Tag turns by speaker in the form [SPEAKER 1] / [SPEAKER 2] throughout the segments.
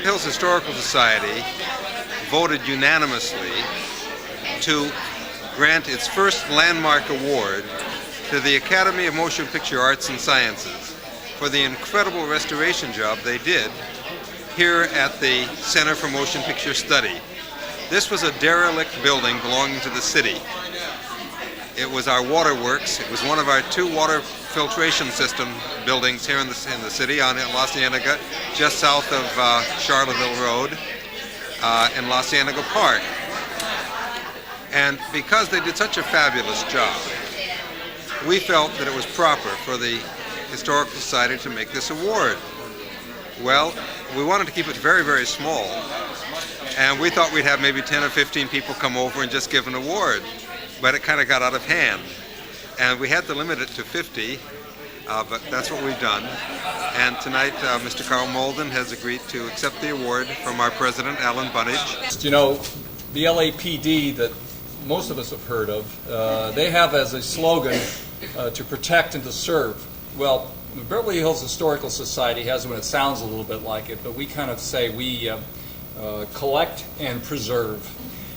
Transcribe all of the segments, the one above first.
[SPEAKER 1] Hills Historical Society voted unanimously to grant its first landmark award to the Academy of Motion Picture Arts and Sciences for the incredible restoration job they did here at the Center for Motion Picture Study. This was a derelict building belonging to the city. It was our waterworks. It was one of our two water filtration system buildings here in the city on La Cienega, just south of Charleville Road in La Cienega Park. And because they did such a fabulous job, we felt that it was proper for the Historical Society to make this award. Well, we wanted to keep it very, very small, and we thought we'd have maybe 10 or 15 people come over and just give an award, but it kind of got out of hand. And we had to limit it to 50, but that's what we've done. And tonight, Mr. Carl Malden has agreed to accept the award from our president, Alan Bunnage.
[SPEAKER 2] You know, the LAPD that most of us have heard of, they have as a slogan, to protect and to serve. Well, the Beverly Hills Historical Society has one that sounds a little bit like it, but we kind of say we collect and preserve.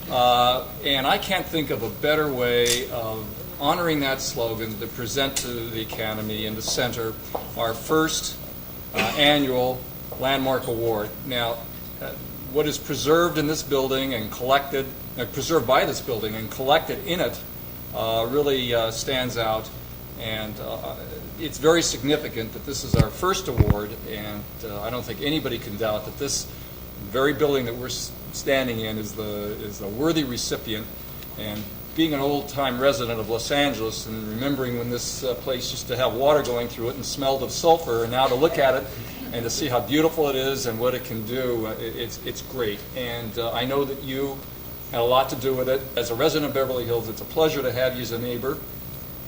[SPEAKER 2] And I can't think of a better way of honoring that slogan to present to the Academy and the Center our first annual landmark award. Now, what is preserved in this building and collected, preserved by this building and collected in it really stands out, and it's very significant that this is our first award, and I don't think anybody can doubt that this very building that we're standing in is a worthy recipient. And being an old-time resident of Los Angeles and remembering when this place used to have water going through it and smelled of sulfur, and now to look at it and to see how beautiful it is and what it can do, it's great. And I know that you had a lot to do with it. As a resident of Beverly Hills, it's a pleasure to have you as a neighbor.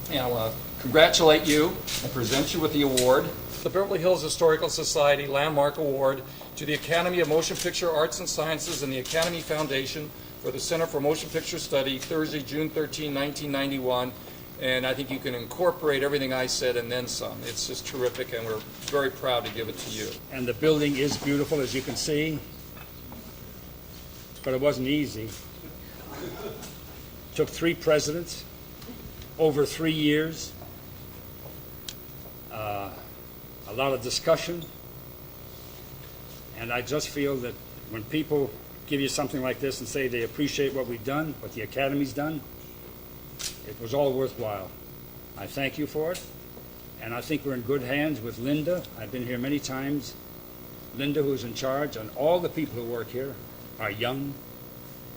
[SPEAKER 2] And I want to congratulate you and present you with the award, the Beverly Hills Historical Society Landmark Award to the Academy of Motion Picture Arts and Sciences and the Academy Foundation for the Center for Motion Picture Study, Thursday, June 13, 1991. And I think you can incorporate everything I said and then some. It's just terrific, and we're very proud to give it to you.
[SPEAKER 3] And the building is beautiful, as you can see, but it wasn't easy. Took 3 presidents, over 3 years, a lot of discussion, and I just feel that when people give you something like this and say they appreciate what we've done, what the Academy's done, it was all worthwhile. I thank you for it, and I think we're in good hands with Linda. I've been here many times. Linda, who's in charge, and all the people who work here are young,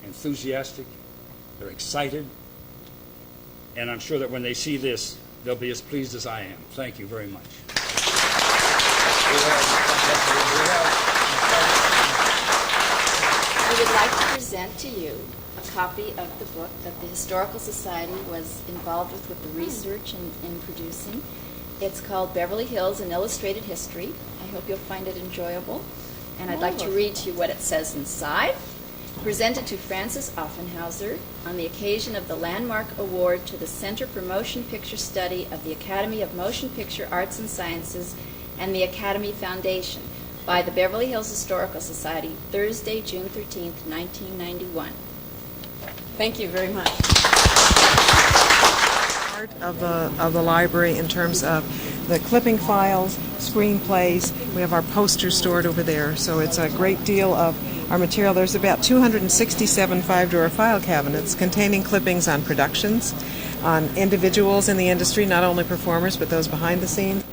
[SPEAKER 3] enthusiastic, they're excited, and I'm sure that when they see this, they'll be as pleased as I am. Thank you very much.
[SPEAKER 4] We would like to present to you a copy of the book that the Historical Society was involved with the research in producing. It's called Beverly Hills, An Illustrated History. I hope you'll find it enjoyable. And I'd like to read to you what it says inside. Presented to Francis Offenhauser on the occasion of the Landmark Award to the Center for Motion Picture Study of the Academy of Motion Picture Arts and Sciences and the Academy Foundation by the Beverly Hills Historical Society, Thursday, June 13th, 1991. Thank you very much.
[SPEAKER 5] Part of the library in terms of the clipping files, screenplays. We have our posters stored over there, so it's a great deal of our material. There's about 267 5-drawer file cabinets containing clippings on productions, on individuals in the industry, not only performers, but those behind the scenes.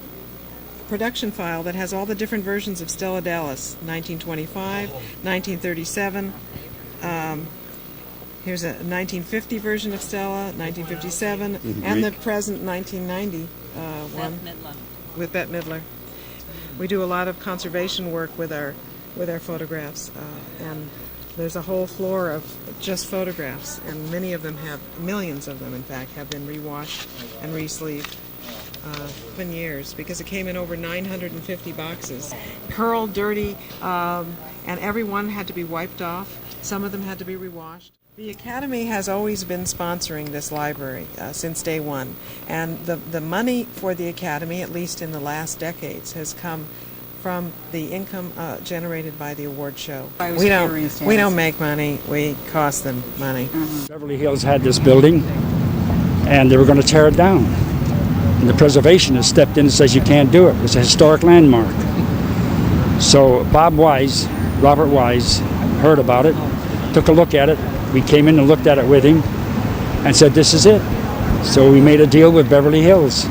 [SPEAKER 5] Production file that has all the different versions of Stella Dallas, 1925, 1937. Here's a 1950 version of Stella, 1957, and the present 1990 one with Bette Midler. We do a lot of conservation work with our photographs, and there's a whole floor of just photographs, and many of them millions of them in fact, have been rewashed and re-sleeved. In years, because it came in over 950 boxes. Curled, dirty, and every one had to be wiped off. Some of them had to be rewashed. The Academy has always been sponsoring this library since day one, and the money for the Academy, at least in the last decades, has come from the income generated by the award show.
[SPEAKER 6] I was
[SPEAKER 5] We
[SPEAKER 6] curious to
[SPEAKER 5] don't
[SPEAKER 6] ask.
[SPEAKER 5] make money. We cost them money.
[SPEAKER 3] Beverly Hills had this building, and they were going to tear it down. And the preservationist stepped in and says, you can't do it. It's a historic landmark. So Robert Wise, heard about it, took a look at it. We came in and looked at it with him and said, this is it. So we made a deal with Beverly Hills.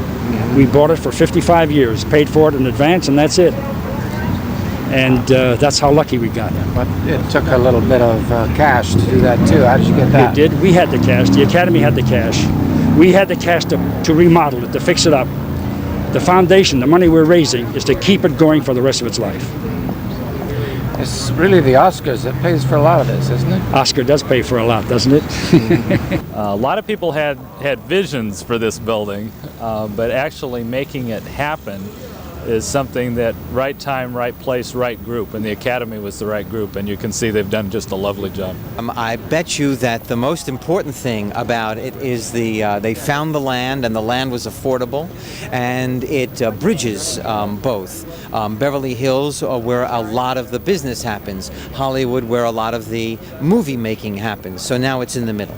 [SPEAKER 3] We bought it for 55 years, paid for it in advance, and that's it. And that's how lucky we got.
[SPEAKER 7] But it took a little bit of cash to do that too. How did you get that?
[SPEAKER 3] It did. We had the cash. The Academy had the cash. We had the cash to remodel it, to fix it up. The foundation, the money we're raising, is to keep it going for the rest of its life.
[SPEAKER 7] It's really the Oscars that pays for a lot of this, isn't it?
[SPEAKER 3] Oscar does pay for a lot, doesn't it?
[SPEAKER 8] A lot of people had visions for this building, but actually making it happen is something that right time, right place, right group, and the Academy was the right group, and you can see they've done just a lovely job.
[SPEAKER 9] I bet you that the most important thing about it is they found the land, and the land was affordable, and it bridges both. Beverly Hills, where a lot of the business happens, Hollywood, where a lot of the movie making happens, so now it's in the middle.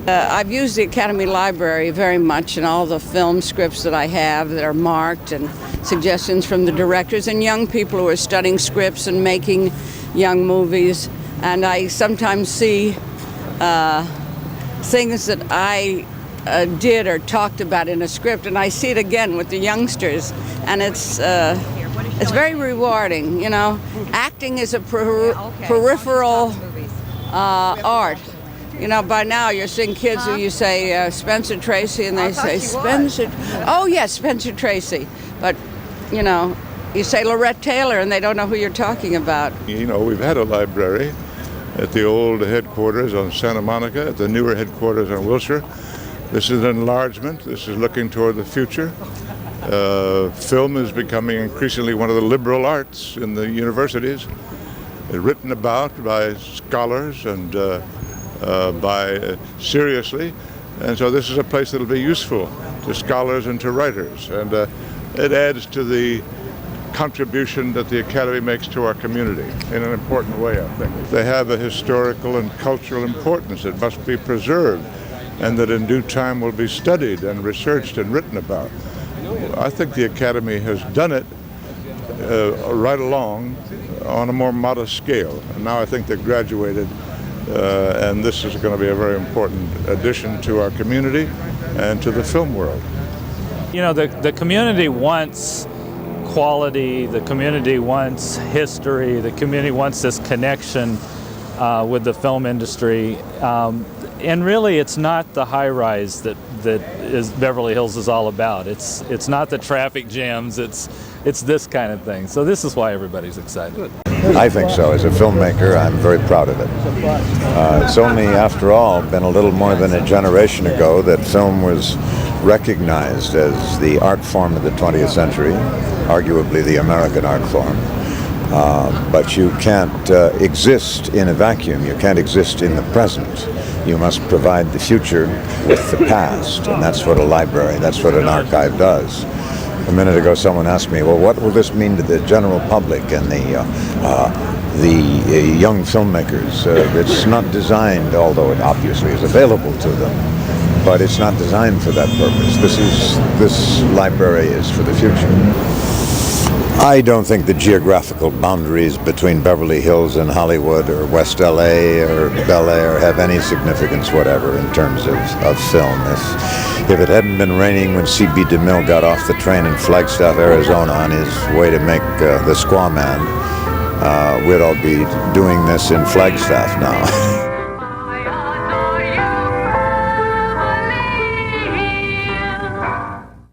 [SPEAKER 6] I've used the Academy Library very much in all the film scripts that I have that are marked, and suggestions from the directors and young people who are studying scripts and making young movies. And I sometimes see things that I did or talked about in a script, and I see it again with the youngsters, and it's very rewarding. You know, acting is a peripheral art. You know, by now you're seeing kids who you say Spencer Tracy, and they say Spencer. Oh yes, Spencer Tracy. But you know, you say Lorette Taylor, and they don't know who you're talking about.
[SPEAKER 10] You know, we've had a library at the old headquarters on Santa Monica, at the newer headquarters on Wilshire. This is an enlargement. This is looking toward the future. Film is becoming increasingly one of the liberal arts in the universities. It's written about by scholars and seriously, and so this is a place that will be useful to scholars and to writers, and it adds to the contribution that the Academy makes to our community in an important way, I think. They have a historical and cultural importance that must be preserved, and that in due time will be studied and researched and written about. I think the Academy has done it right along on a more modest scale, and now I think they've graduated. And this is going to be a very important addition to our community and to the film world.
[SPEAKER 8] You know, the community wants quality, the community wants history, the community wants this connection with the film industry. And really, it's not the high-rise that is Beverly Hills is all about. It's not the traffic jams, it's this kind of thing. So this is why everybody's excited.
[SPEAKER 11] I think so. As a filmmaker, I'm very proud of it. It's only, after all, been a little more than a generation ago that film was recognized as the art form of the 20th century, arguably the American art form. But you can't exist in a vacuum. You can't exist in the present. You must provide the future with the past, and that's what a library, that's what an archive does. A minute ago, someone asked me, well, what will this mean to the general public and the young filmmakers? It's not designed, although it obviously is available to them, but it's not designed for that purpose. This library is for the future. I don't think the geographical boundaries between Beverly Hills and Hollywood or West LA or Bel Air have any significance whatever in terms of film. If it hadn't been raining when C.B. DeMille got off the train in Flagstaff, Arizona on his way to make The Squaw Man, we'd all be doing this in Flagstaff now.